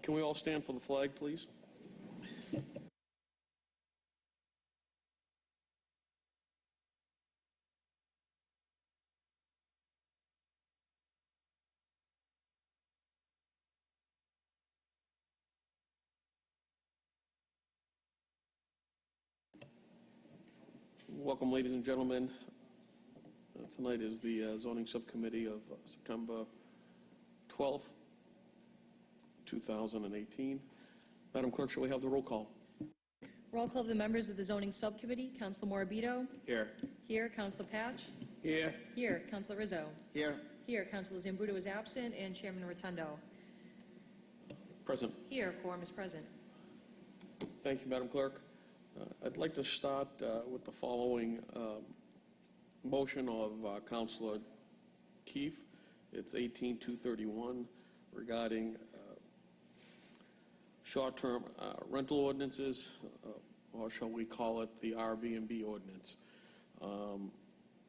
Can we all stand for the flag, please? Welcome, ladies and gentlemen. Tonight is the zoning subcommittee of September 12th, 2018. Madam Clerk, shall we have the roll call? Roll call of the members of the zoning subcommittee. Councilor Morabito. Here. Here. Councilor Patch. Here. Here. Councilor Rizzo. Here. Here. Councilor Zambudo is absent, and Chairman Rotundo. Present. Here. Quorum is present. Thank you, Madam Clerk. I'd like to start with the following motion of Councilor Keefe. It's 18-231 regarding short-term rental ordinances, or shall we call it the Airbnb ordinance,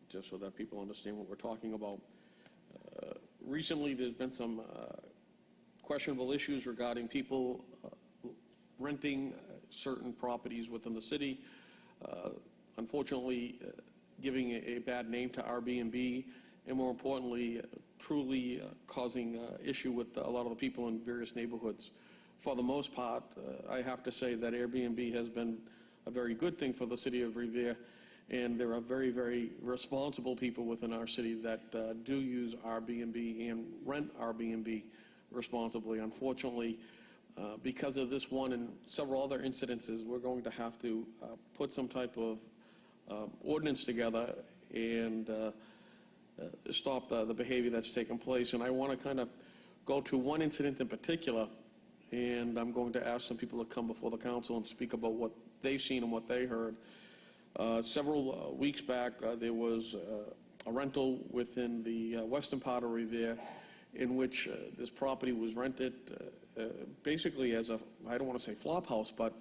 just so that people understand what we're talking about. Recently, there's been some questionable issues regarding people renting certain properties within the city, unfortunately giving a bad name to Airbnb, and more importantly, truly causing issue with a lot of the people in various neighborhoods. For the most part, I have to say that Airbnb has been a very good thing for the city of Revere, and there are very, very responsible people within our city that do use Airbnb and rent Airbnb responsibly. Unfortunately, because of this one and several other incidences, we're going to have to put some type of ordinance together and stop the behavior that's taken place. And I want to kind of go to one incident in particular, and I'm going to ask some people to come before the council and speak about what they've seen and what they heard. Several weeks back, there was a rental within the western part of Revere in which this property was rented basically as a, I don't want to say flop house, but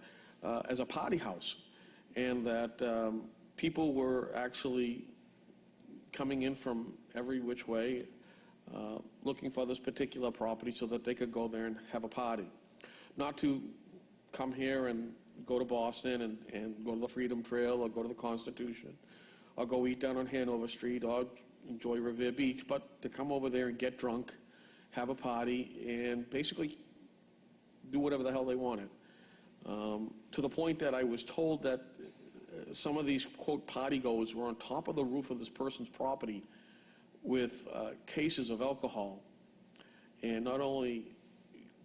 as a party house. And that people were actually coming in from every which way looking for this particular property so that they could go there and have a party. Not to come here and go to Boston and go to the Freedom Trail or go to the Constitution or go eat down on Hanover Street or enjoy Revere Beach, but to come over there and get drunk, have a party, and basically do whatever the hell they wanted. To the point that I was told that some of these, quote, party goers were on top of the roof of this person's property with cases of alcohol, and not only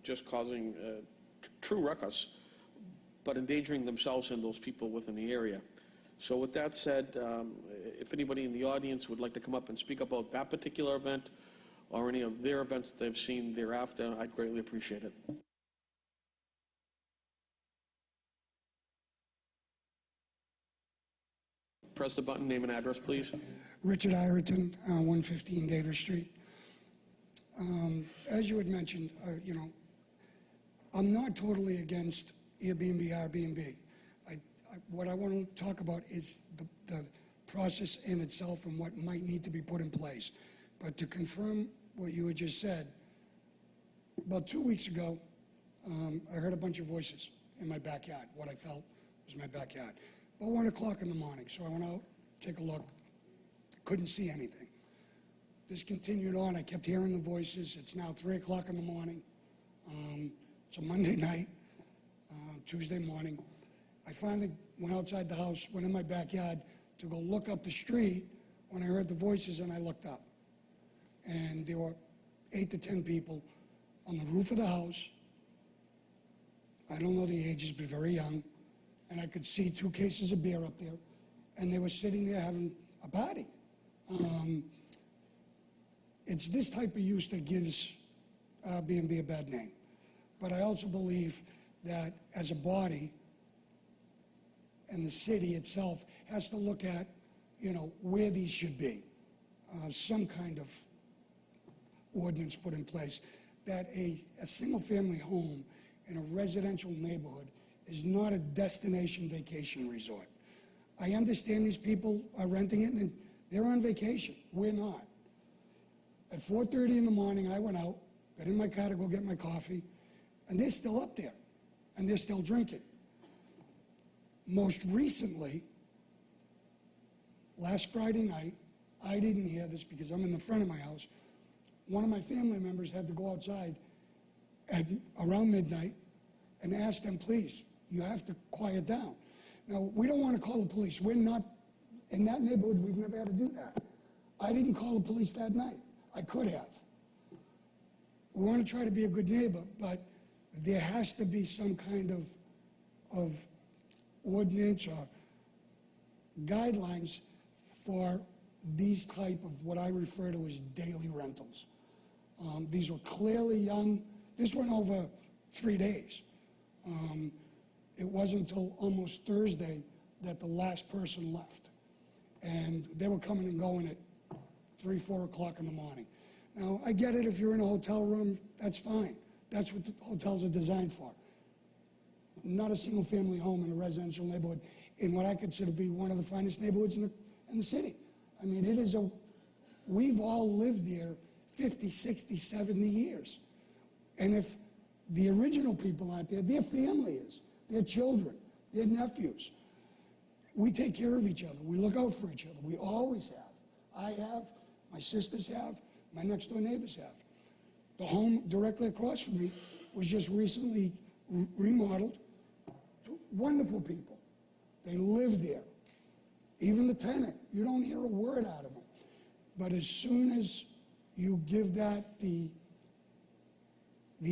just causing true ruckus, but endangering themselves and those people within the area. So with that said, if anybody in the audience would like to come up and speak about that particular event or any of their events they've seen thereafter, I'd greatly appreciate it. Press the button, name and address, please. Richard Ireton, 115 Davis Street. As you had mentioned, I'm not totally against Airbnb. What I want to talk about is the process in itself and what might need to be put in place. But to confirm what you had just said, about 2 weeks ago, I heard a bunch of voices in my backyard. What I felt was my backyard. About 1 o'clock in the morning, so I went out, take a look, couldn't see anything. This continued on. I kept hearing the voices. It's now 3 o'clock in the morning. It's a Monday night, Tuesday morning. I finally went outside the house, went in my backyard to go look up the street when I heard the voices, and I looked up. And there were 8 to 10 people on the roof of the house. I don't know the ages, but very young. And I could see 2 cases of beer up there. And they were sitting there having a party. It's this type of use that gives Airbnb a bad name. But I also believe that as a body, and the city itself has to look at, where these should be. Some kind of ordinance put in place that a single-family home in a residential neighborhood is not a destination vacation resort. I understand these people are renting it and they're on vacation. We're not. At 4:30 in the morning, I went out, got in my car to go get my coffee. and they're still up there, and they're still drinking. Most recently, last Friday night, I didn't hear this because I'm in the front of my house. One of my family members had to go outside at around midnight and ask them, please, you have to quiet down. Now, we don't want to call the police. We're not, in that neighborhood, we've never had to do that. I didn't call the police that night. I could have. We want to try to be a good neighbor, but there has to be some kind of ordinance or guidelines for these type of what I refer to as daily rentals. These were clearly young. This went over 3 days. It wasn't until almost Thursday that the last person left. And they were coming and going at 3, 4 o'clock in the morning. Now, I get it, if you're in a hotel room, that's fine. That's what the hotels are designed for. Not a single-family home in a residential neighborhood in what I consider to be one of the finest neighborhoods in the city. I mean, it is we've all lived there 50, 60, 70 years. And if the original people aren't there, their family is, their children, their nephews. We take care of each other. We look out for each other. We always have. I have, my sisters have, my next door neighbors have. The home directly across from me was just recently remodeled. Wonderful people. They live there. Even the tenant, you don't hear a word out of them. But as soon as you give that the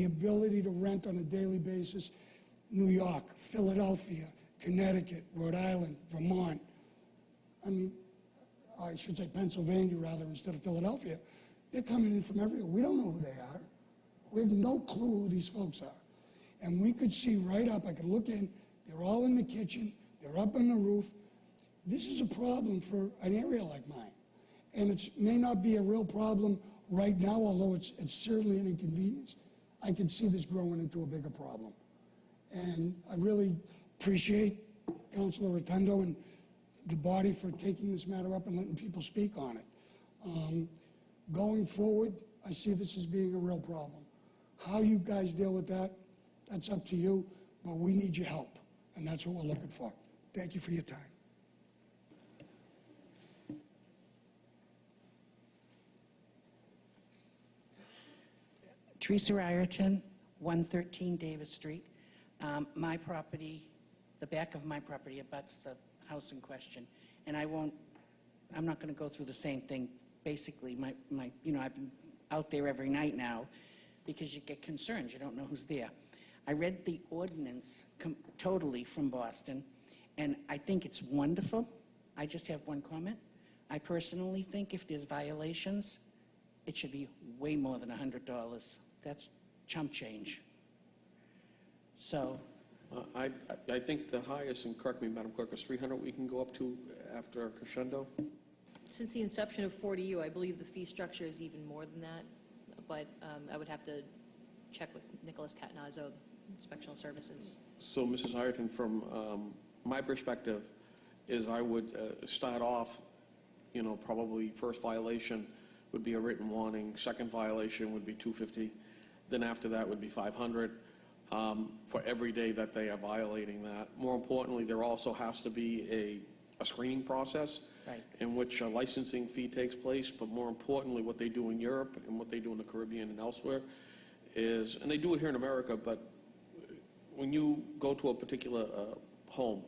ability to rent on a daily basis, New York, Philadelphia, Connecticut, Rhode Island, Vermont, I mean, I should say Pennsylvania rather instead of Philadelphia, they're coming in from everywhere. We don't know who they are. We have no clue who these folks are. And we could see right up, I could look in, they're all in the kitchen, they're up on the roof. This is a problem for an area like mine. And it may not be a real problem right now, although it's certainly an inconvenience. I can see this growing into a bigger problem. And I really appreciate Councilor Rotundo and the body for taking this matter up and letting people speak on it. Going forward, I see this as being a real problem. How you guys deal with that, that's up to you, but we need your help, and that's what we're looking for. Thank you for your time. Teresa Ryerton, 113 Davis Street. My property, the back of my property abuts the house in question, and I'm not going to go through the same thing. Basically, I've been out there every night now because you get concerned. You don't know who's there. I read the ordinance totally from Boston, and I think it's wonderful. I just have one comment. I personally think if there's violations, it should be way more than $100. That's chump change. So. I think the highest, and correct me, Madam Clerk, is 300 we can go up to after crescendo. Since the inception of 40U, I believe the fee structure is even more than that, but I would have to check with Nicholas Catanazzo, Inspectional Services. So, Mrs. Ireton, from my perspective, is I would start off, probably first violation would be a written warning, second violation would be $250, then after that would be $500 for every day that they are violating that. More importantly, there also has to be a screening process. Right. In which a licensing fee takes place, but more importantly, what they do in Europe and what they do in the Caribbean and elsewhere is, and they do it here in America, but when you go to a particular home,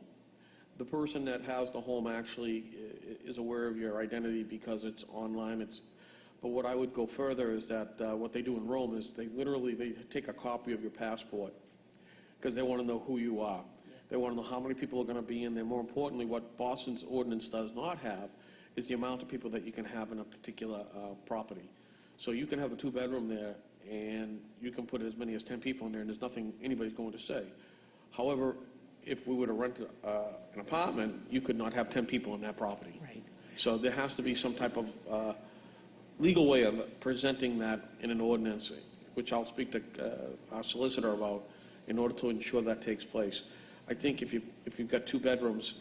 the person that has the home actually is aware of your identity because it's online. But what I would go further is that what they do in Rome is they take a copy of your passport because they want to know who you are. They want to know how many people are going to be in there. More importantly, what Boston's ordinance does not have is the amount of people that you can have in a particular property. So you can have a 2-bedroom there, and you can put as many as 10 people in there, and there's nothing anybody's going to say. However, if we were to rent an apartment, you could not have 10 people in that property. Right. So there has to be some type of legal way of presenting that in an ordinance, which I'll speak to our solicitor about in order to ensure that takes place. I think if you've got 2 bedrooms,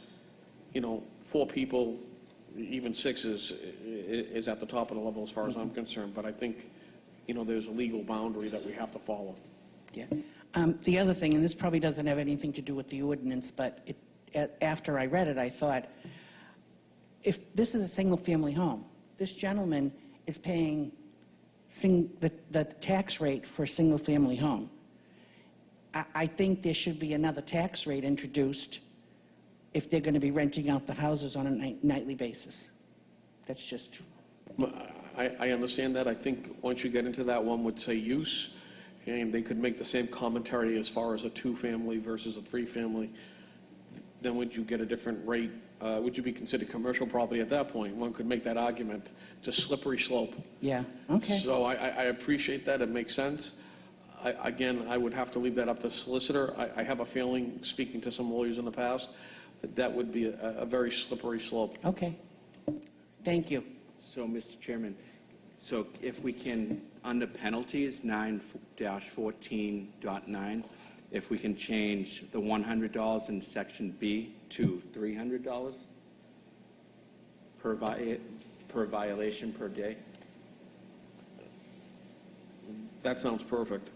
4 people, even 6 is at the top of the level as far as I'm concerned. But I think, there's a legal boundary that we have to follow. Yeah. The other thing, and this probably doesn't have anything to do with the ordinance, but after I read it, I thought, if this is a single-family home, this gentleman is paying the tax rate for a single-family home. I think there should be another tax rate introduced if they're going to be renting out the houses on a nightly basis. That's just, I understand that. I think once you get into that, one would say use, and they could make the same commentary as far as a two-family versus a three-family. Then would you get a different rate? Would you be considered commercial property at that point? One could make that argument. It's a slippery slope. yeah, okay. So I appreciate that. It makes sense. Again, I would have to leave that up to the solicitor. I have a feeling, speaking to some lawyers in the past, that that would be a very slippery slope. Okay. Thank you. So, Mr. Chairman, so if we can, under penalties, 9-14.9, if we can change the $100 in Section B to $300 per violation per day? That sounds perfect.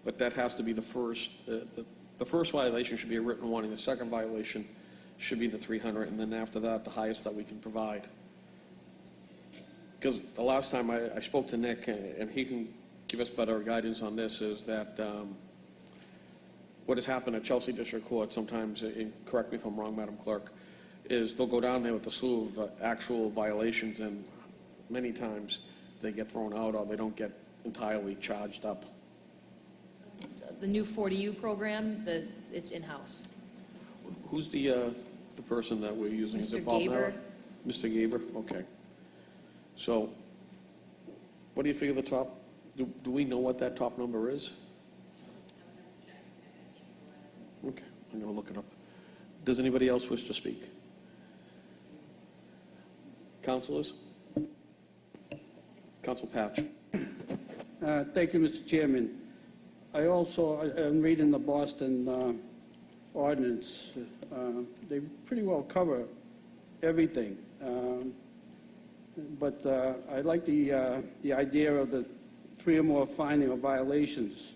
But that has to be the first, the first violation should be a written warning. The second violation should be the 300, and then after that, the highest that we can provide. Because the last time I spoke to Nick, and he can give us better guidance on this, is that what has happened at Chelsea District Court sometimes, and correct me if I'm wrong, Madam Clerk, is they'll go down there with a slew of actual violations, and many times they get thrown out or they don't get entirely charged up. The new 40U program, it's in-house. Who's the person that we're using? Is it Mr. Bob Gaber. Mara? Mr. Gaber, okay. So, what do you figure the top, do we know what that top number is? Okay, I'm gonna look it up. Does anybody else wish to speak? Councilors? Council Patch. Thank you, Mr. Chairman. I also am reading the Boston ordinance. They pretty well cover everything. But I like the idea of the 3 or more finding of violations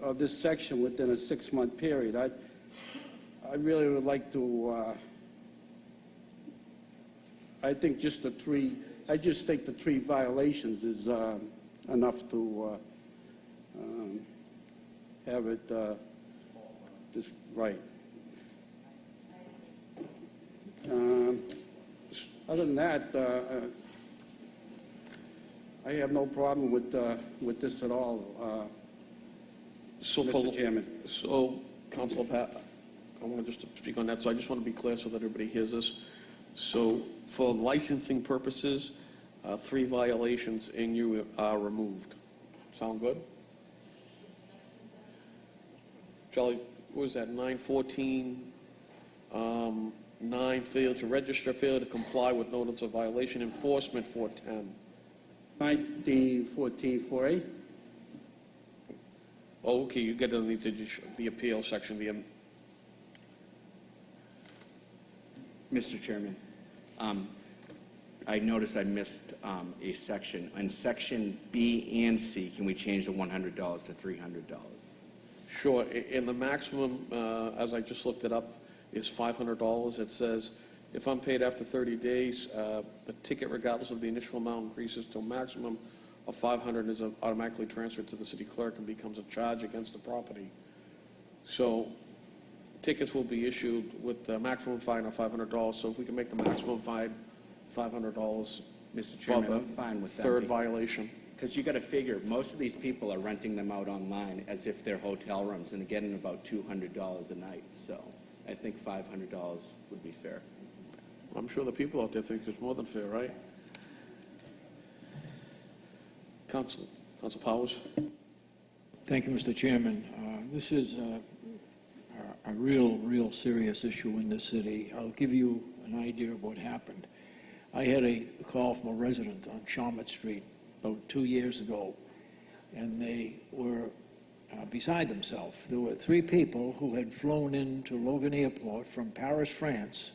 of this section within a 6-month period. I really would like to, I think just the 3, I just think the 3 violations is enough to have it just right. Other than that, I have no problem with this at all, So Mr. Chairman. So, Councilor Pat, I want to just speak on that, so I just want to be clear so that everybody hears this. So, for licensing purposes, 3 violations and you are removed. Sound good? Charlie, what was that, 914, 9, failed to register, failed to comply with notice of violation, enforcement 410. 1914-4A. Oh, okay, you get underneath the appeal section, Mr. Chairman, I noticed I missed a section. In Section B and C, can we change the $100 to $300? Sure, and the maximum, as I just looked it up, is $500. It says, if unpaid after 30 days, the ticket, regardless of the initial amount, increases to a maximum of $500 and is automatically transferred to the city clerk and becomes a charge against the property. So tickets will be issued with the maximum fine of $500. So if we can make the maximum fine $500 Mr. for Chairman, the I'm fine with that. third violation. Because you got to figure, most of these people are renting them out online as if they're hotel rooms, and they're getting about $200 a night. So I think $500 would be fair. I'm sure the people out there think it's more than fair, right? Council Powers. Thank you, Mr. Chairman. This is a real serious issue in this city. I'll give you an idea of what happened. I had a call from a resident on Chalmette Street about 2 years ago, and they were beside themselves. There were 3 people who had flown into Logan Airport from Paris, France,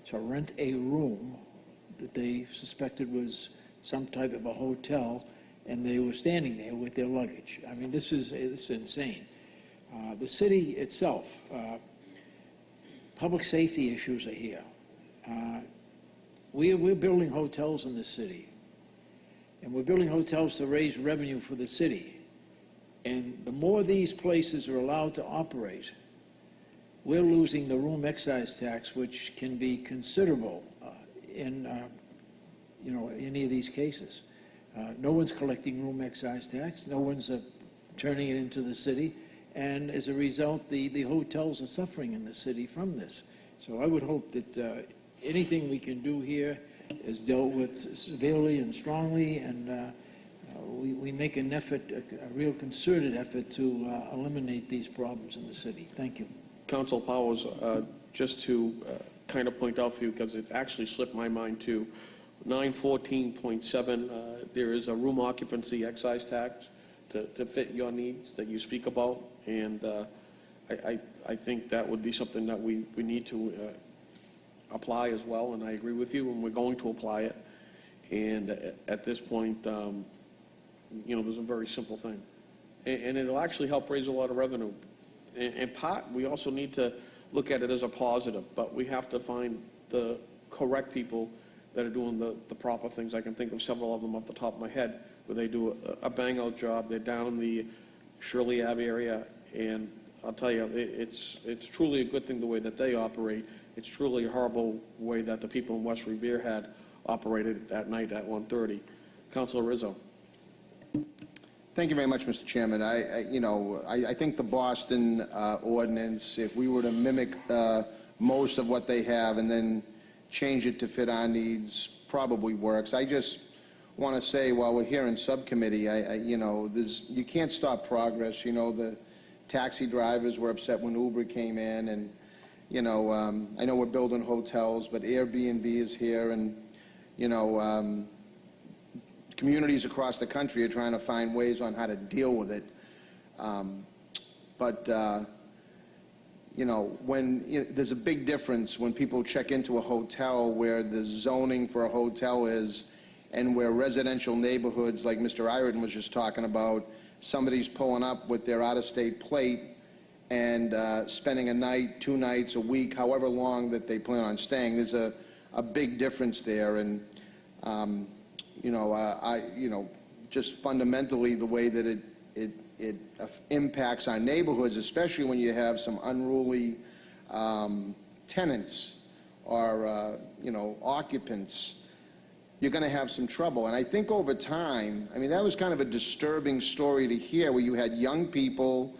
to rent a room that they suspected was some type of a hotel and they were standing there with their luggage. I mean, this is insane. The city itself, public safety issues are here. We're building hotels in the city, and we're building hotels to raise revenue for the city. And the more these places are allowed to operate, we're losing the room excise tax, which can be considerable in any of these cases. No one's collecting room excise tax. No one's turning it into the city. And as a result, the hotels are suffering in the city from this. So I would hope that anything we can do here is dealt with severely and strongly, and we make an effort, a real concerted effort to eliminate these problems in the city. Thank you. Council Powers, just to kind of point out for you, because it actually slipped my mind too, 914.7, there is a room occupancy excise tax to fit your needs that you speak about, and I think that would be something that we need to apply as well, and I agree with you, and we're going to apply it. And at this point, there's a very simple thing, and it'll actually help raise a lot of revenue. In part, we also need to look at it as a positive, but we have to find the correct people that are doing the proper things. I can think of several of them off the top of my head where they do a bang-out job. They're down in the Shirley Ave area, and I'll tell you, it's truly a good thing the way that they operate. It's truly a horrible way that the people in West Revere had operated that night at 1:30. Councilor Rizzo. Thank you very much, Mr. Chairman. I think the Boston ordinance, if we were to mimic most of what they have and then change it to fit our needs, probably works. I just want to say, while we're here in subcommittee, you can't stop progress. The taxi drivers were upset when Uber came in, and I know we're building hotels, but Airbnb is here, and communities across the country are trying to find ways on how to deal with it. There's a big difference when people check into a hotel where the zoning for a hotel is, and where residential neighborhoods, like Mr. Ireton was just talking about, somebody's pulling up with their out-of-state plate and spending a night, 2 nights, a week, however long that they plan on staying. There's a big difference there, and just fundamentally the way that it impacts our neighborhoods, especially when you have some unruly tenants or occupants, you're going to have some trouble. And I think over time, that was kind of a disturbing story to hear, where you had young people,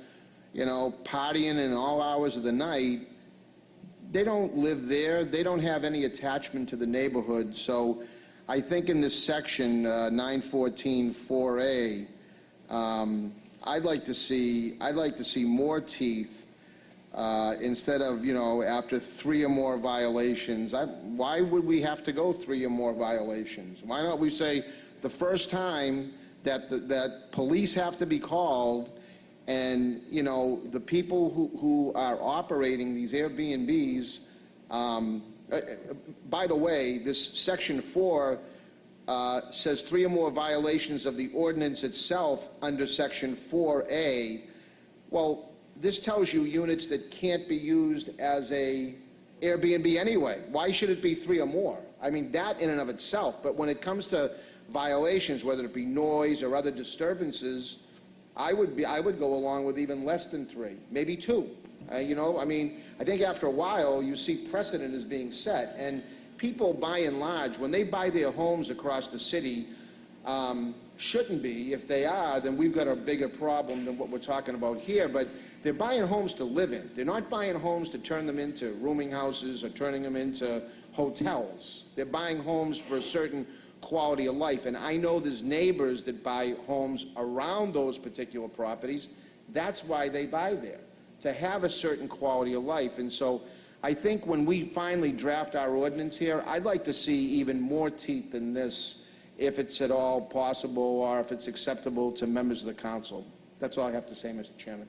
partying in all hours of the night. They don't live there. They don't have any attachment to the neighborhood. So I think in this section, 914-4A, I'd like to see more teeth instead of, after 3 or more violations. Why would we have to go 3 or more violations? Why not we say the first time that police have to be called, and the people who are operating these Airbnbs. By the way, this section 4 says 3 or more violations of the ordinance itself under section 4A. Well, this tells you units that can't be used as a Airbnb anyway. Why should it be 3 or more? That in and of itself. But when it comes to violations, whether it be noise or other disturbances, I would go along with even less than 3, maybe 2. I think after a while you see precedent is being set, and people by and large, when they buy their homes across the city, shouldn't be. If they are, then we've got a bigger problem than what we're talking about here, but they're buying homes to live in. They're not buying homes to turn them into rooming houses or turning them into hotels. They're buying homes for a certain quality of life, and I know there's neighbors that buy homes around those particular properties. That's why they buy there, to have a certain quality of life. And so I think when we finally draft our ordinance here, I'd like to see even more teeth than this, if it's at all possible or if it's acceptable to members of the council. That's all I have to say, Mr. Chairman.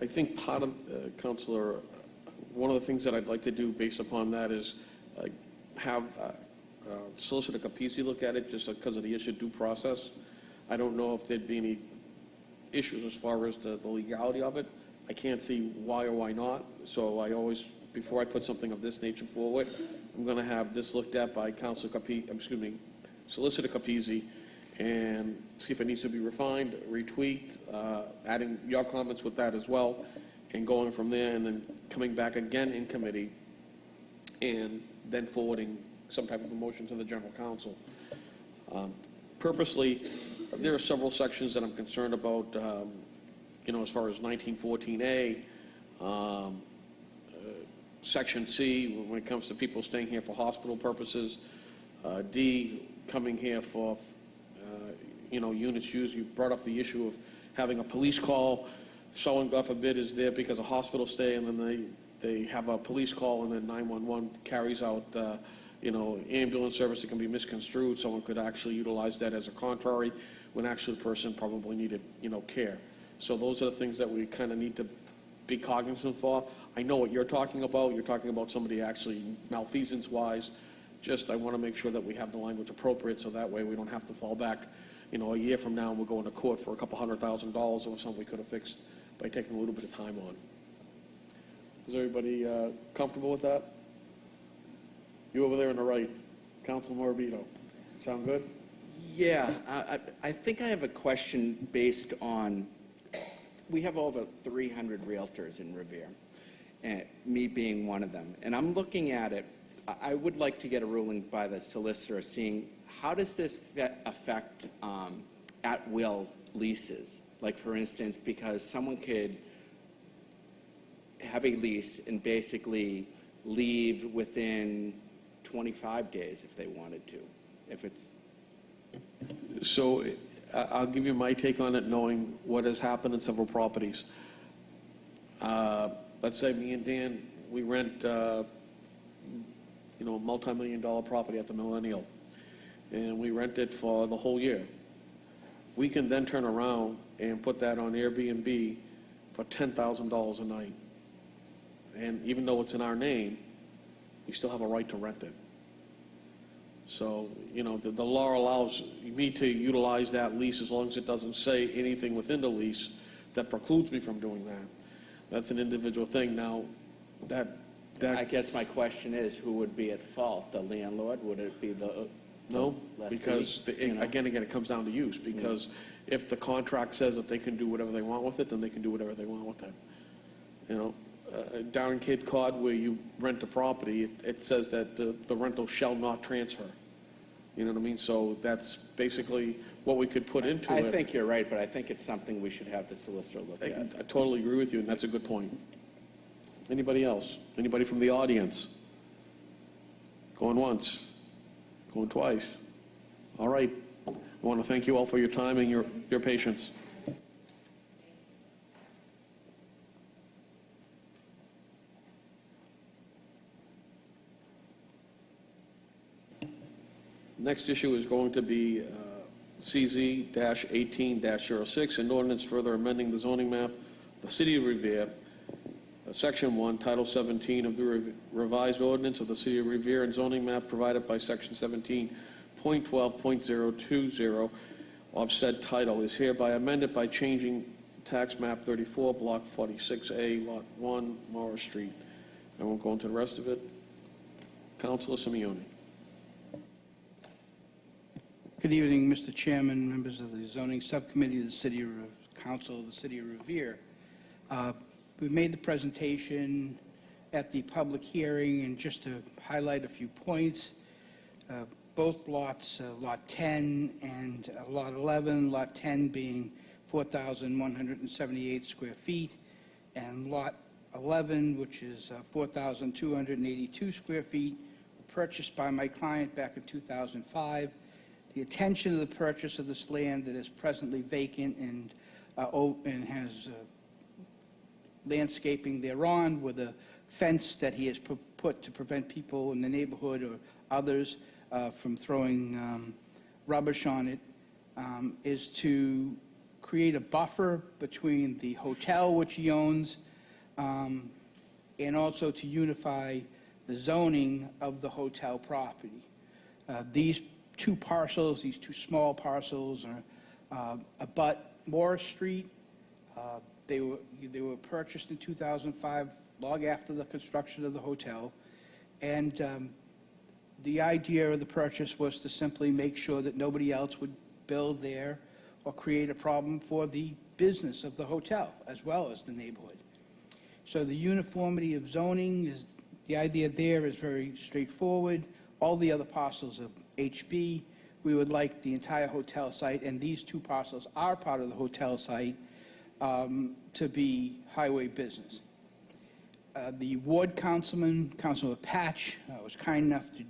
I think part of, Councilor, one of the things that I'd like to do based upon that is have Solicitor Capizzi look at it, just because of the issue of due process. I don't know if there'd be any issues as far as the legality of it. I can't see why or why not, so I always, before I put something of this nature forward, I'm going to have this looked at by Solicitor Capizzi, and see if it needs to be refined, retweaked, adding your comments with that as well, and going from there, and then coming back again in committee, and then forwarding some type of a motion to the general counsel. Purposely, there are several sections that I'm concerned about, as far as 1914A, Section C, when it comes to people staying here for hospital purposes, D, coming here for, units used. You brought up the issue of having a police call. Someone, God forbid, is there because of hospital stay, and then they have a police call, and then 911 carries out, ambulance service that can be misconstrued. Someone could actually utilize that as a contrary, when actually the person probably needed, care. So those are the things that we kind of need to be cognizant for. I know what you're talking about. You're talking about somebody actually malfeasance-wise. Just, I want to make sure that we have the language appropriate, so that way we don't have to fall back, a year from now and we'll go into court for a couple $100,000 over something we could have fixed by taking a little bit of time on. Is everybody comfortable with that? You over there on the right, Council Morabito. Sound good? Yeah, I think I have a question based on, we have over 300 realtors in Revere, and me being one of them. And I'm looking at it, I would like to get a ruling by the solicitor seeing how does this affect at-will leases? Like, for instance, because someone could have a lease and basically leave within 25 days if they wanted to, if it's... So I'll give you my take on it, knowing what has happened in several properties. Let's say me and Dan, we rent, a multi-million-dollar property at the Millennial, and we rent it for the whole year. We can then turn around and put that on Airbnb for $10,000 a night. And even though it's in our name, we still have a right to rent it. So, the law allows me to utilize that lease as long as it doesn't say anything within the lease that precludes me from doing that. That's an individual thing. Now, I guess my question is, who would be at fault? The landlord? Would it be the no, lessee? because, again, it comes down to use. Because if the contract says that they can do whatever they want with it, then they can do whatever they want with it. Down in Cape Cod, where you rent a property, it says that the rental shall not transfer. You know what I mean? So that's basically what we could put into it. I think you're right, but I think it's something we should have the solicitor look I at. totally agree with you, and that's a good point. Anybody else? Anybody from the audience? Going once? Going twice? All right. I want to thank you all for your time and your patience. Next issue is going to be CZ-18-06, an ordinance further amending the zoning map of the City of Revere, Section 1, Title 17 of the revised ordinance of the City of Revere and zoning map provided by Section 17.12.020 of said title is hereby amended by changing tax map 34, Block 46A, Lot 1, Morris Street. I won't go into the rest of it. Councilor Simeoni. Good evening, Mr. Chairman, members of the Zoning Subcommittee of the City Council of the City of Revere. We made the presentation at the public hearing, and just to highlight a few points, both lots, Lot 10 and Lot 11, Lot 10 being 4,178 square feet, and Lot 11, which is 4,282 square feet, purchased by my client back in 2005. The intention of the purchase of this land that is presently vacant and has landscaping thereon with a fence that he has put to prevent people in the neighborhood or others from throwing rubbish on it, is to create a buffer between the hotel, which he owns, and also to unify the zoning of the hotel property. These two parcels, these two small parcels, are abut Morris Street. They were purchased in 2005, long after the construction of the hotel. And the idea of the purchase was to simply make sure that nobody else would build there or create a problem for the business of the hotel, as well as the neighborhood. So the uniformity of zoning is, the idea there is very straightforward. All the other parcels of HB, we would like the entire hotel site, and these two parcels are part of the hotel site, to be highway business. The ward councilman, Councilor Patch, was kind enough to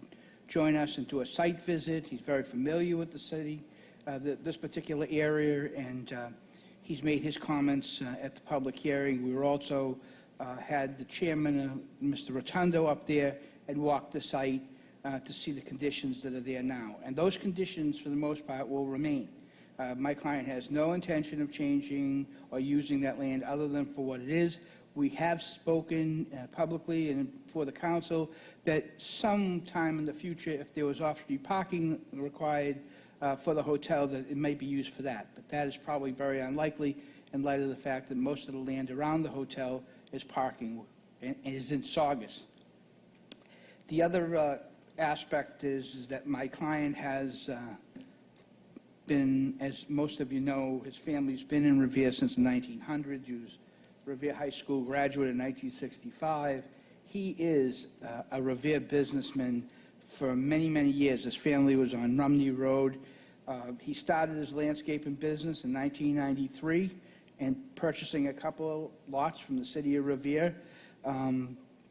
join us and do a site visit. He's very familiar with the city, this particular area, and he's made his comments at the public hearing. We were also had the chairman, Mr. Rotundo, up there and walked the site to see the conditions that are there now. And those conditions, for the most part, will remain. My client has no intention of changing or using that land other than for what it is. We have spoken publicly and for the council that sometime in the future, if there was off-street parking required for the hotel, that it may be used for that. But that is probably very unlikely in light of the fact that most of the land around the hotel is parking and is in Saugus. The other aspect is that my client has been, as most of you know, his family's been in Revere since the 1900s. He was Revere High School graduate in 1965. He is a Revere businessman for many, many years. His family was on Rumney Road. He started his landscaping business in 1993 and purchasing a couple of lots from the city of Revere.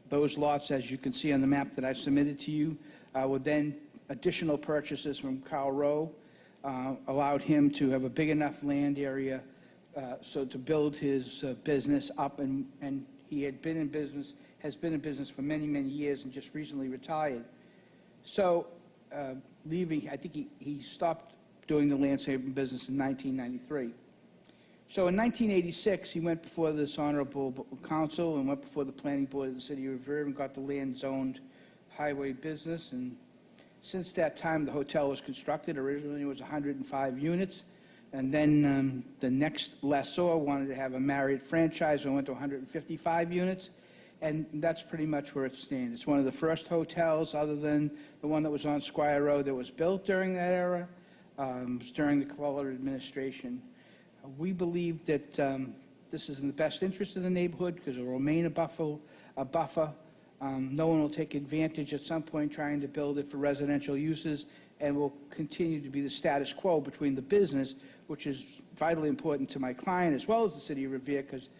Those lots, as you can see on the map that I've submitted to you, were then additional purchases from Carl Rowe, allowed him to have a big enough land area so to build his business up, and he had been in business, has been in business for many, many years and just recently retired. So leaving, I think he stopped doing the landscaping business in 1993. So in 1986, he went before this honorable council and went before the planning board of the city of Revere and got the land zoned highway business. And since that time, the hotel was constructed. Originally, it was 105 units. And then the next lessor wanted to have a Marriott franchise and went to 155 units. And that's pretty much where it stands. It's one of the first hotels, other than the one that was on Squire Road, that was built during that era. It was during the Color administration. We believe that this is in the best interest of the neighborhood because it will remain a buffer. No one will take advantage at some point trying to build it for residential uses, and will continue to be the status quo between the business, which is vitally important to my client as well as the city of Revere, because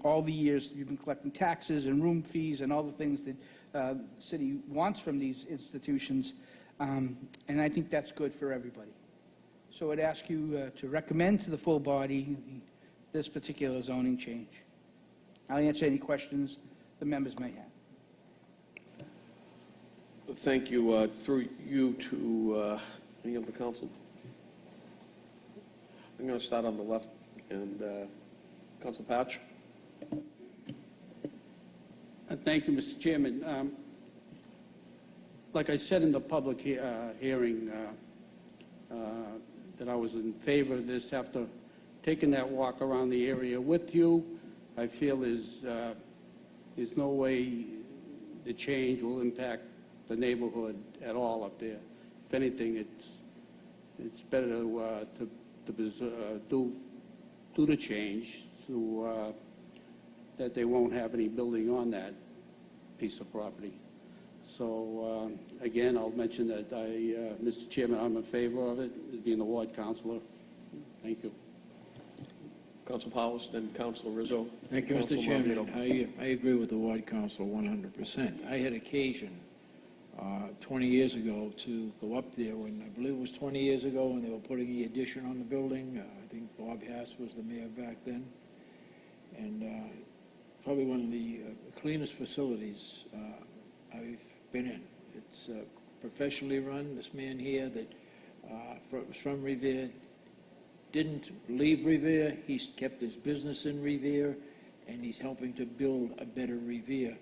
all the years you've been collecting taxes and room fees and all the things that the city wants from these institutions, and I think that's good for everybody. So I'd ask you to recommend to the full body this particular zoning change. I'll answer any questions the members may have. Thank you. Through you to any of the council. I'm going to start on the left, and Council Patch. Thank you, Mr. Chairman. Like I said in the public hearing, that I was in favor of this. After taking that walk around the area with you, I feel there's no way the change will impact the neighborhood at all up there. If anything, it's better to do the change to that they won't have any building on that piece of property. So again, I'll mention that Mr. Chairman, I'm in favor of it, being the ward councilor. Thank you. Council Powers, then Council Rizzo. Thank you, Council Mr. Chairman. Morabito. I agree with the ward council 100%. I had occasion 20 years ago to go up there when, I believe it was 20 years ago, when they were putting the addition on the building. I think Bob Hass was the mayor back then. And probably one of the cleanest facilities I've been in. It's professionally run. This man here that was from Revere didn't leave Revere. He's kept his business in Revere, and he's helping to build a better Revere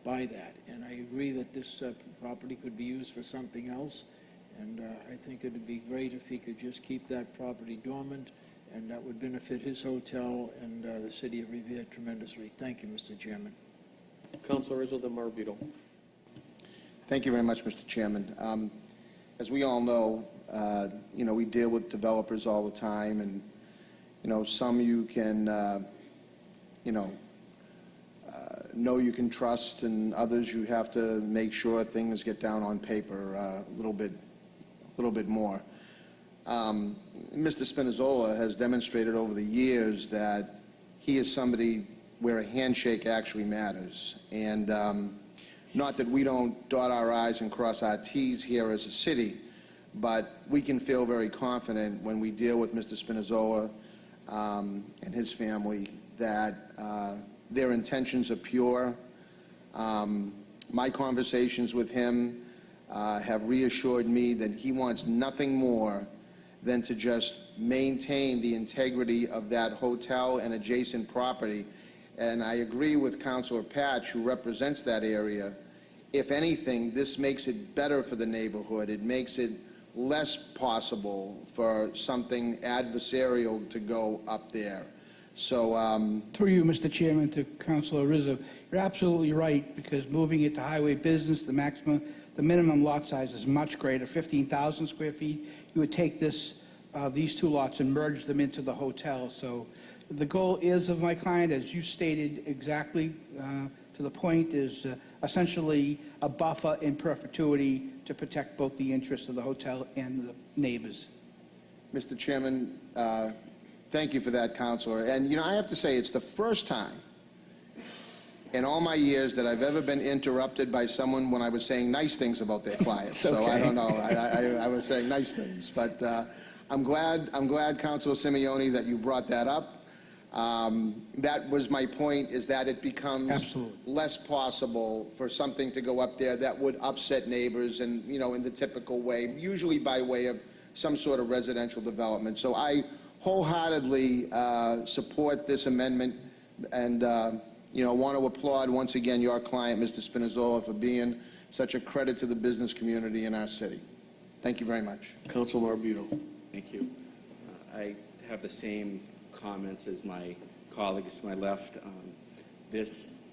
by that. And I agree that this property could be used for something else, And I think it'd be great if he could just keep that property dormant, and that would benefit his hotel and the city of Revere tremendously. Thank you, Mr. Chairman. Councilor Rizzo, then Marbuto. Thank you very much, Mr. Chairman. As we all know, we deal with developers all the time, and, some you can, know you can trust, and others you have to make sure things get down on paper a little bit more. Mr. Spinazzola has demonstrated over the years that he is somebody where a handshake actually matters. And not that we don't dot our I's and cross our T's here as a city, but we can feel very confident when we deal with Mr. Spinazzola and his family that their intentions are pure. My conversations with him have reassured me that he wants nothing more than to just maintain the integrity of that hotel and adjacent property. And I agree with Councilor Patch, who represents that area. If anything, this makes it better for the neighborhood. It makes it less possible for something adversarial to go up there. So, Through you, Mr. Chairman, to Councilor Rizzo, you're absolutely right, because moving it to highway business, the minimum lot size is much greater, 15,000 square feet. You would take these two lots and merge them into the hotel. So the goal is of my client, as you stated exactly to the point, is essentially a buffer in perpetuity to protect both the interests of the hotel and the neighbors. Mr. Chairman, thank you for that, Councilor. And, I have to say, it's the first time in all my years that I've ever been interrupted by someone when I was saying nice things about their clients. So I don't know. I was saying nice things. But I'm glad, Councilor Simeone, that you brought that up. That was my point, is that it becomes Absolutely. less possible for something to go up there that would upset neighbors and, in the typical way, usually by way of some sort of residential development. So I wholeheartedly support this amendment and, want to applaud once again your client, Mr. Spinazzola, for being such a credit to the business community in our city. Thank you very much. Councilor Marbuto. Thank you. I have the same comments as my colleagues to my left. This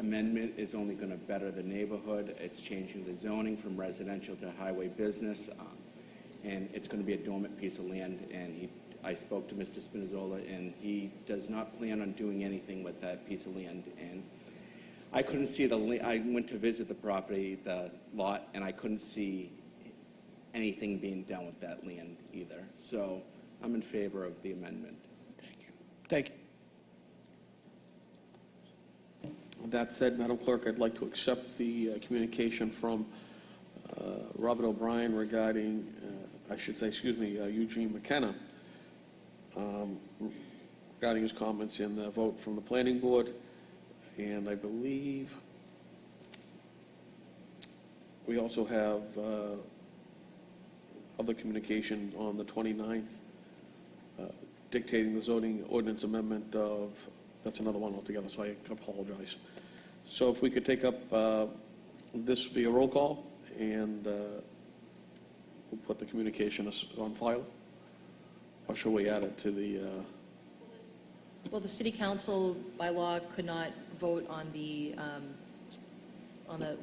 amendment is only going to better the neighborhood. It's changing the zoning from residential to highway business, and it's going to be a dormant piece of land. And I spoke to Mr. Spinazzola, and he does not plan on doing anything with that piece of land. And I couldn't see I went to visit the property, the lot, and I couldn't see anything being done with that land either. So I'm in favor of the amendment. Thank you. Thank you. That said, Madam Clerk, I'd like to accept the communication from Robert O'Brien regarding, Eugene McKenna, regarding his comments in the vote from the Planning Board. And I believe we also have other communication on the 29th dictating the zoning ordinance amendment of, that's another one altogether, so I apologize. So if we could take up this via roll call, and we'll put the communication on file, or shall we add it to the... Well, the city council by law could not vote on the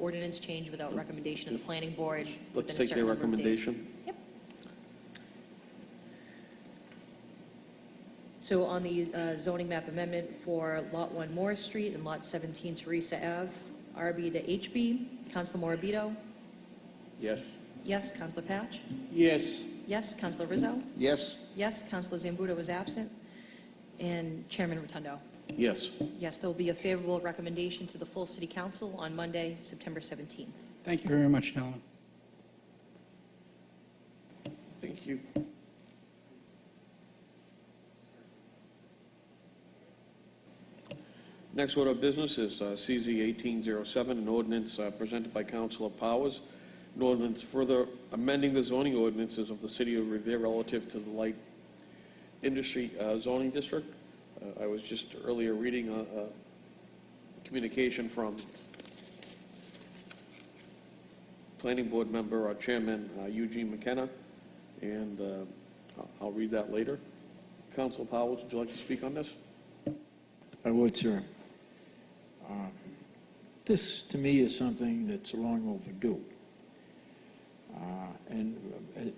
ordinance change without recommendation of the planning board. Let's within a take certain their number of days. recommendation. Yep. So on the zoning map amendment for Lot 1 Morris Street and Lot 17 Teresa Ave, RB to HB, Councilor Morabito? Yes? Yes. Councilor Patch? Yes, Yes. Councilor Rizzo? Yes? Yes. Councilor Zambudo was absent. And Chairman Rotundo? Yes. Yes, there will be a favorable recommendation to the full city council on Monday, September 17th. Thank you very much, gentlemen. Thank you. Next order of business is CZ 1807, an ordinance presented by Councilor Powers, an ordinance further amending the zoning ordinances of the city of Revere relative to the light industry zoning district. I was just earlier reading a communication from Planning Board member, our chairman, Eugene McKenna, and I'll read that later. Councilor Powers, would you like to speak on this? I would, sir. This, to me, is something that's long overdue.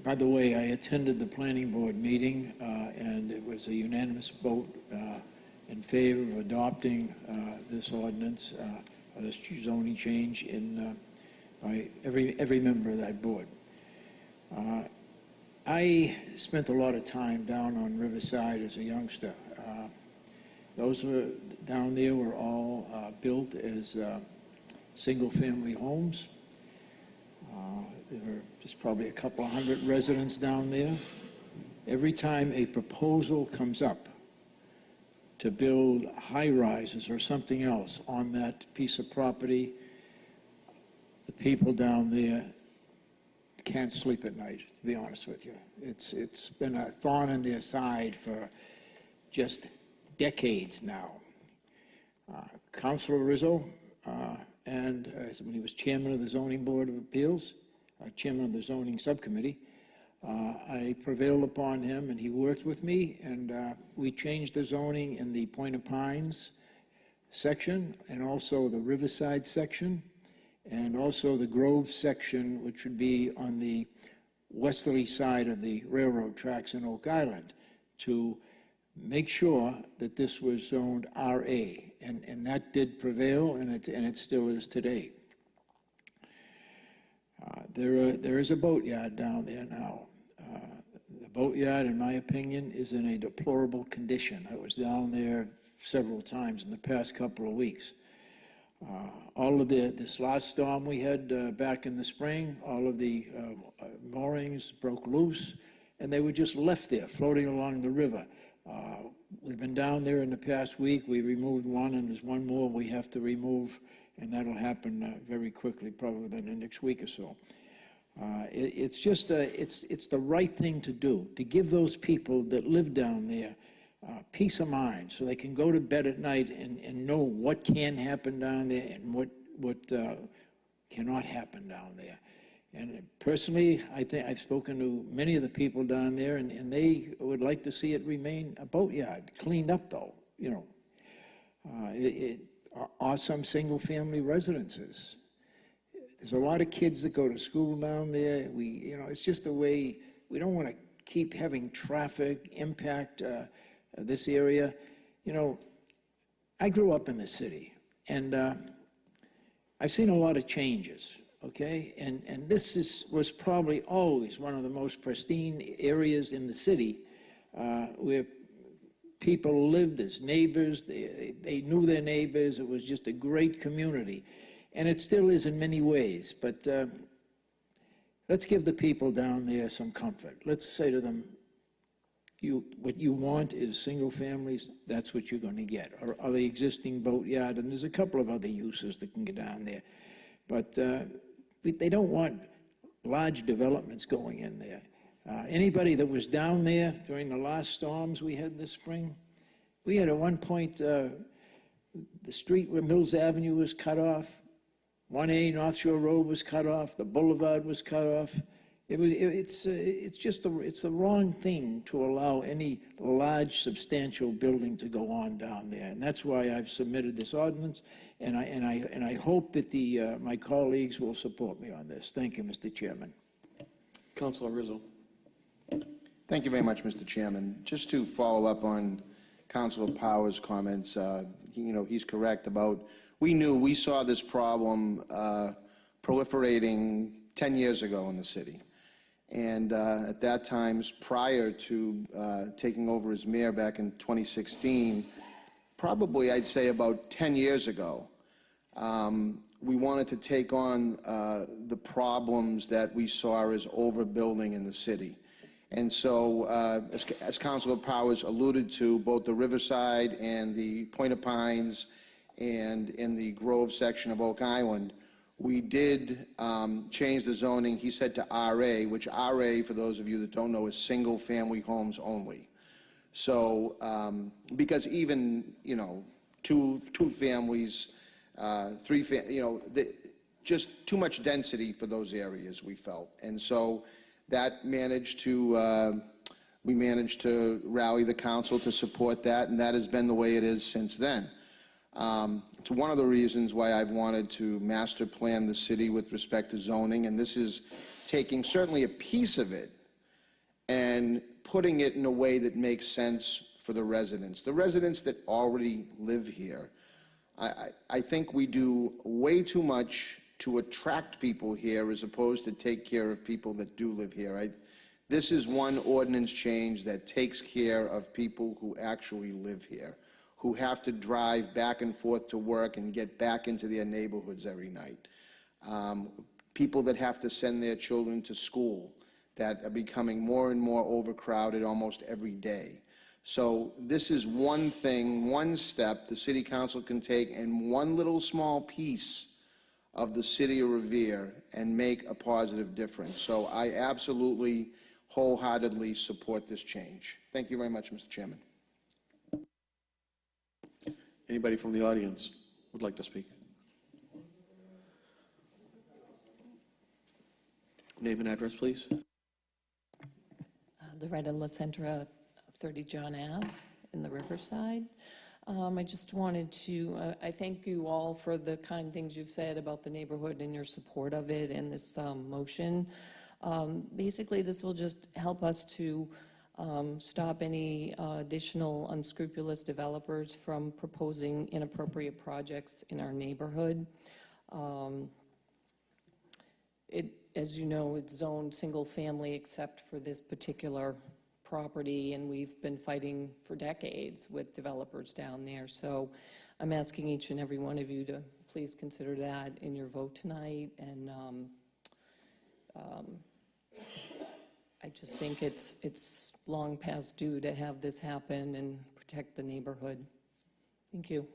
By the way, I attended the planning board meeting, and it was a unanimous vote in favor of adopting this ordinance, this zoning change by every member of that board. I spent a lot of time down on Riverside as a youngster. Those were down there were all built as single-family homes. There were just probably a couple of hundred residents down there. Every time a proposal comes up to build high-rises or something else on that piece of property, the people down there can't sleep at night, to be honest with you. It's been a thorn in their side for just decades now. Councilor Rizzo, and when he was chairman of the Zoning Board of Appeals, chairman of the Zoning Subcommittee, I prevailed upon him, and he worked with me, and we changed the zoning in the Point of Pines section, and also the Riverside section, and also the Grove section, which would be on the westerly side of the railroad tracks in Oak Island, to make sure that this was zoned RA, and that did prevail, and it still is today. There is a boatyard down there now. The boatyard, in my opinion, is in a deplorable condition. I was down there several times in the past couple of weeks. All of this last storm we had back in the spring, all of the moorings broke loose, and they were just left there, floating along the river. We've been down there in the past week. We removed one, and there's one more we have to remove, and that'll happen very quickly, probably within the next week or so. It's just it's the right thing to do, to give those people that live down there peace of mind, so they can go to bed at night and know what can happen down there and what cannot happen down there. And personally, I think I've spoken to many of the people down there, and they would like to see it remain a boatyard, cleaned up though, you know. Or some single-family residences. There's a lot of kids that go to school down there. It's just a way, we don't want to keep having traffic impact this area. You know, I grew up in the city, and I've seen a lot of changes, okay? And this was probably always one of the most pristine areas in the city where people lived as neighbors. They knew their neighbors. It was just a great community. And it still is in many ways. But let's give the people down there some comfort. Let's say to them, what you want is single families, that's what you're going to get. Or the existing boatyard, and there's a couple of other uses that can get down there. But they don't want large developments going in there. Anybody that was down there during the last storms we had this spring, we had at one point the street where Mills Avenue was cut off, 1A North Shore Road was cut off, the boulevard was cut off. It's the wrong thing to allow any large, substantial building to go on down there, and that's why I've submitted this ordinance, and I hope that my colleagues will support me on this. Thank you, Mr. Chairman. Councilor Rizzo. Thank you very much, Mr. Chairman. Just to follow up on Councilor Powers' comments, he's correct about, we saw this problem proliferating 10 years ago in the city. And at that time, prior to taking over as mayor back in 2016, probably I'd say about 10 years ago, we wanted to take on the problems that we saw as overbuilding in the city. And so, as Councilor Powers alluded to, both the Riverside and the Point of Pines and in the Grove section of Oak Island, we did change the zoning, he said, to RA, which RA, for those of you that don't know, is single-family homes only. So, because even, two families, just too much density for those areas, we felt. And so that we managed to rally the council to support that, and that has been the way it is since then. It's one of the reasons why I've wanted to master plan the city with respect to zoning, and this is taking certainly a piece of it and putting it in a way that makes sense for the residents that already live here. I think we do way too much to attract people here as opposed to take care of people that do live here. This is one ordinance change that takes care of people who actually live here, who have to drive back and forth to work and get back into their neighborhoods every night. People that have to send their children to school, that are becoming more and more overcrowded almost every day. So this is one thing, one step the city council can take, and one little small piece of the city of Revere, and make a positive difference. So I absolutely, wholeheartedly support this change. Thank you very much, Mr. Chairman. Anybody from the audience would like to speak? Name and address, please. Loretta LaCentra, 30 John Ave in the Riverside. I just wanted to, I thank you all for the kind things you've said about the neighborhood and your support of it and this motion. Basically, this will just help us to stop any additional unscrupulous developers from proposing inappropriate projects in our neighborhood. As you know, it's zoned single family except for this particular property, and we've been fighting for decades with developers down there. So I'm asking each and every one of you to please consider that in your vote tonight. And I just think it's long past due to have this happen and protect the neighborhood. Thank you.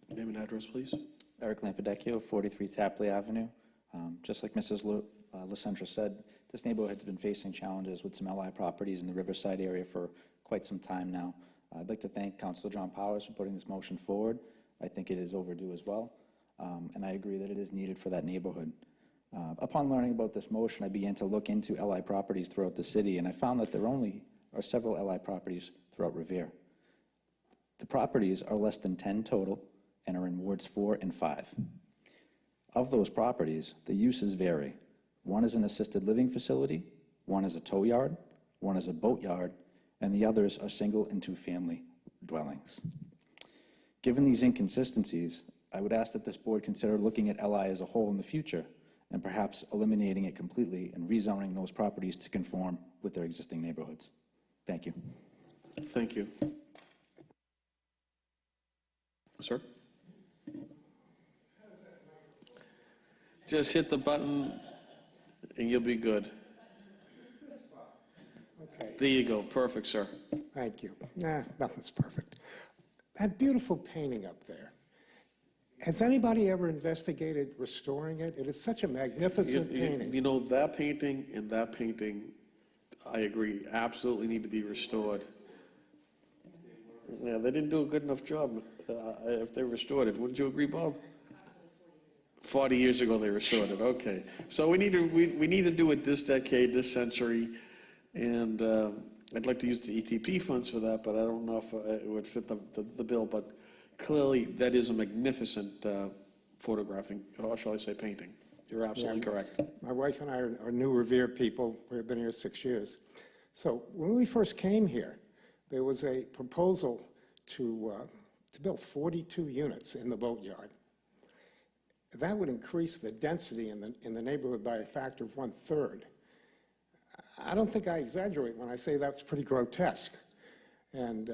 Name and address, please. Eric Lampadecchio, 43 Tapley Avenue. Just like Mrs. LaCentra said, this neighborhood's been facing challenges with some LI properties in the Riverside area for quite some time now. I'd like to thank Councilor John Powers for putting this motion forward. I think it is overdue as well, and I agree that it is needed for that neighborhood. Upon learning about this motion, I began to look into LI properties throughout the city, and I found that there only are several LI properties throughout Revere. The properties are less than 10 total and are in wards 4 and 5. Of those properties, the uses vary. One is an assisted living facility, one is a tow yard, one is a boat yard, and the others are single and two-family dwellings. Given these inconsistencies, I would ask that this board consider looking at LI as a whole in the future and perhaps eliminating it completely and rezoning those properties to conform with their existing neighborhoods. Thank you. Thank you. Sir? Just hit the button and you'll be good. Okay, There you go. Perfect, sir. thank you. Nah, nothing's perfect. That beautiful painting up there, has anybody ever investigated restoring it? It is such a magnificent painting. You know, that painting and that painting, I agree, absolutely need to be restored. Yeah, they didn't do a good enough job if they restored it. Wouldn't you agree, Bob? 40 years ago they restored it, okay. So we need to do it this decade, this century, and I'd like to use the ETP funds for that, but I don't know if it would fit the bill, but clearly that is a magnificent photographing, or shall I say painting. You're absolutely correct. My wife and I are new Revere people. We've been here 6 years. So when we first came here, there was a proposal to build 42 units in the boatyard. That would increase the density in the neighborhood by a factor of 1/3. I don't think I exaggerate when I say that's pretty grotesque. And,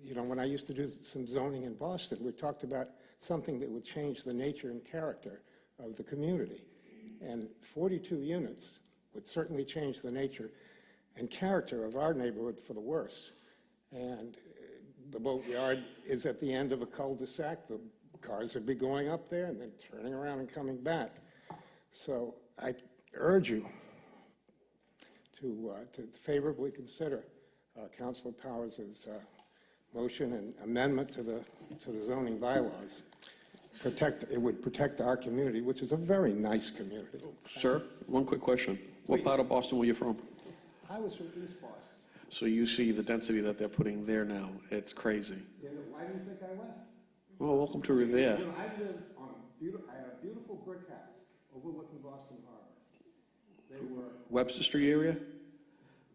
you know, when I used to do some zoning in Boston, we talked about something that would change the nature and character of the community. And 42 units would certainly change the nature and character of our neighborhood for the worse. And the boatyard is at the end of a cul-de-sac. The cars would be going up there and then turning around and coming back. So I urge you to favorably consider Councilor Powers' motion and amendment to the zoning bylaws. It would protect our community, which is a very nice community. Sir, one quick question. What part of Boston were you from? I was from East Boston. So you see the density that they're putting there now. It's crazy. Why do you think I left? Well, welcome to Revere. You know, I lived on I had a beautiful brick house overlooking Boston Harbor. They were Webster Street area?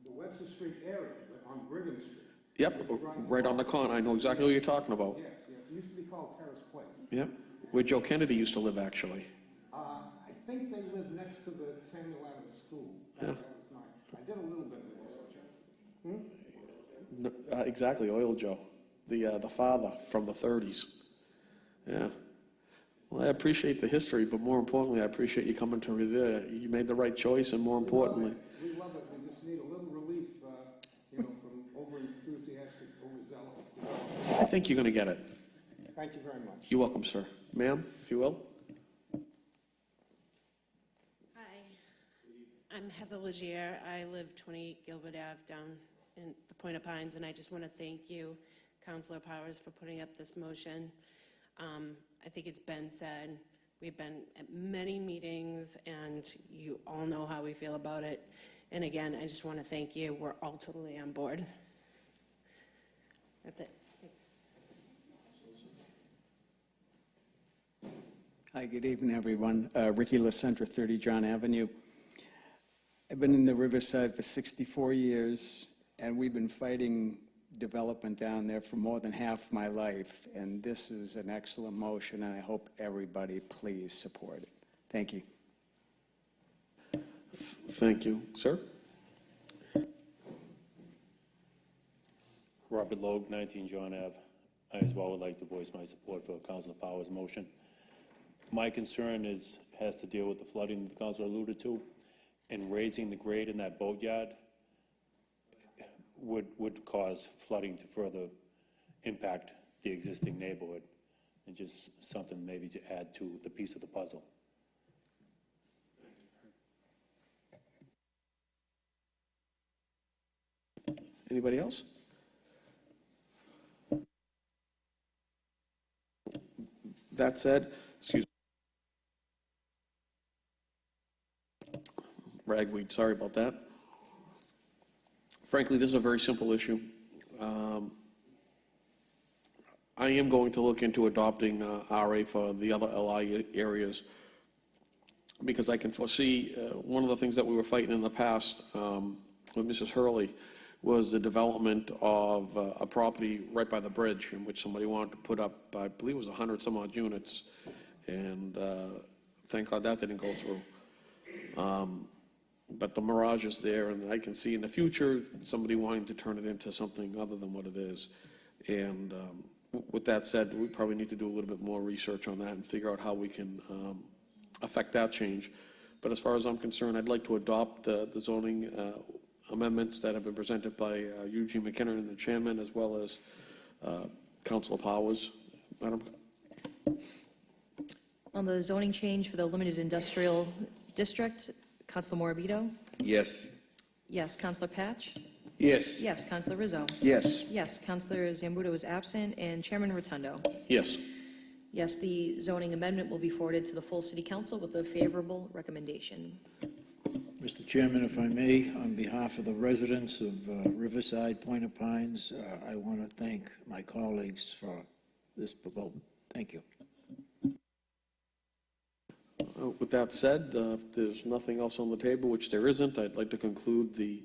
the Webster Street area, but on Brigham Street. Yep, right on the corner. I know exactly what you're talking about. Yes, yes, it used to be called Terrace Place. Yep, where Joe Kennedy used to live, actually. I think they lived next to the Samuel Adams School. That was nice. I did a little bit of research. Exactly, Oil Joe, the father from the 30s. Yeah. Well, I appreciate the history, but more importantly, I appreciate you coming to Revere. You made the right choice, and more importantly, We love it. We just need a little relief, from over-enthusiastic, overzealous. I think you're going to get it. Thank you very much. You're welcome, sir. Ma'am, if you will. Hi, I'm Heather Legier. I live 28 Gilbert Ave down in the Point of Pines, and I just want to thank you, Councilor Powers, for putting up this motion. I think it's been said, we've been at many meetings, and you all know how we feel about it. And again, I just want to thank you. We're all totally on board. That's it. Thanks. Hi, good evening, everyone. Ricky LaCentra, 30 John Avenue. I've been in the Riverside for 64 years, and we've been fighting development down there for more than half my life, and this is an excellent motion, and I hope everybody please support it. Thank you. Thank you. Sir? Robert Logue, 19 John Ave. I as well would like to voice my support for Councilor Powers' motion. My concern has to deal with the flooding that the councilor alluded to, and raising the grade in that boatyard would cause flooding to further impact the existing neighborhood, and just something maybe to add to the piece of the puzzle. Anybody else? That said, excuse me. Ragweed, sorry about that. Frankly, this is a very simple issue. I am going to look into adopting RA for the other LI areas, because I can foresee one of the things that we were fighting in the past with Mrs. Hurley was the development of a property right by the bridge in which somebody wanted to put up, I believe it was 100 some odd units, and thank God that didn't go through. But the mirage is there, and I can see in the future somebody wanting to turn it into something other than what it is. And with that said, we probably need to do a little bit more research on that and figure out how we can affect that change. But as far as I'm concerned, I'd like to adopt the zoning amendments that have been presented by Eugene McKinnon, the chairman, as well as Councilor Powers. Madam? On the zoning change for the limited industrial district, Councilor Morabito? Yes. Yes. Councilor Patch? Yes. Yes. Councilor Rizzo? Yes. Yes. Councilor Zambudo is absent, and Chairman Rotundo? Yes. Yes, the zoning amendment will be forwarded to the full city council with a favorable recommendation. Mr. Chairman, if I may, on behalf of the residents of Riverside, Point of Pines, I want to thank my colleagues for this vote. Thank you. With that said, if there's nothing else on the table, which there isn't, I'd like to conclude the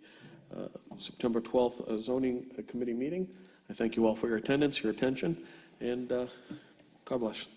September 12th zoning committee meeting. I thank you all for your attendance, your attention, and God bless.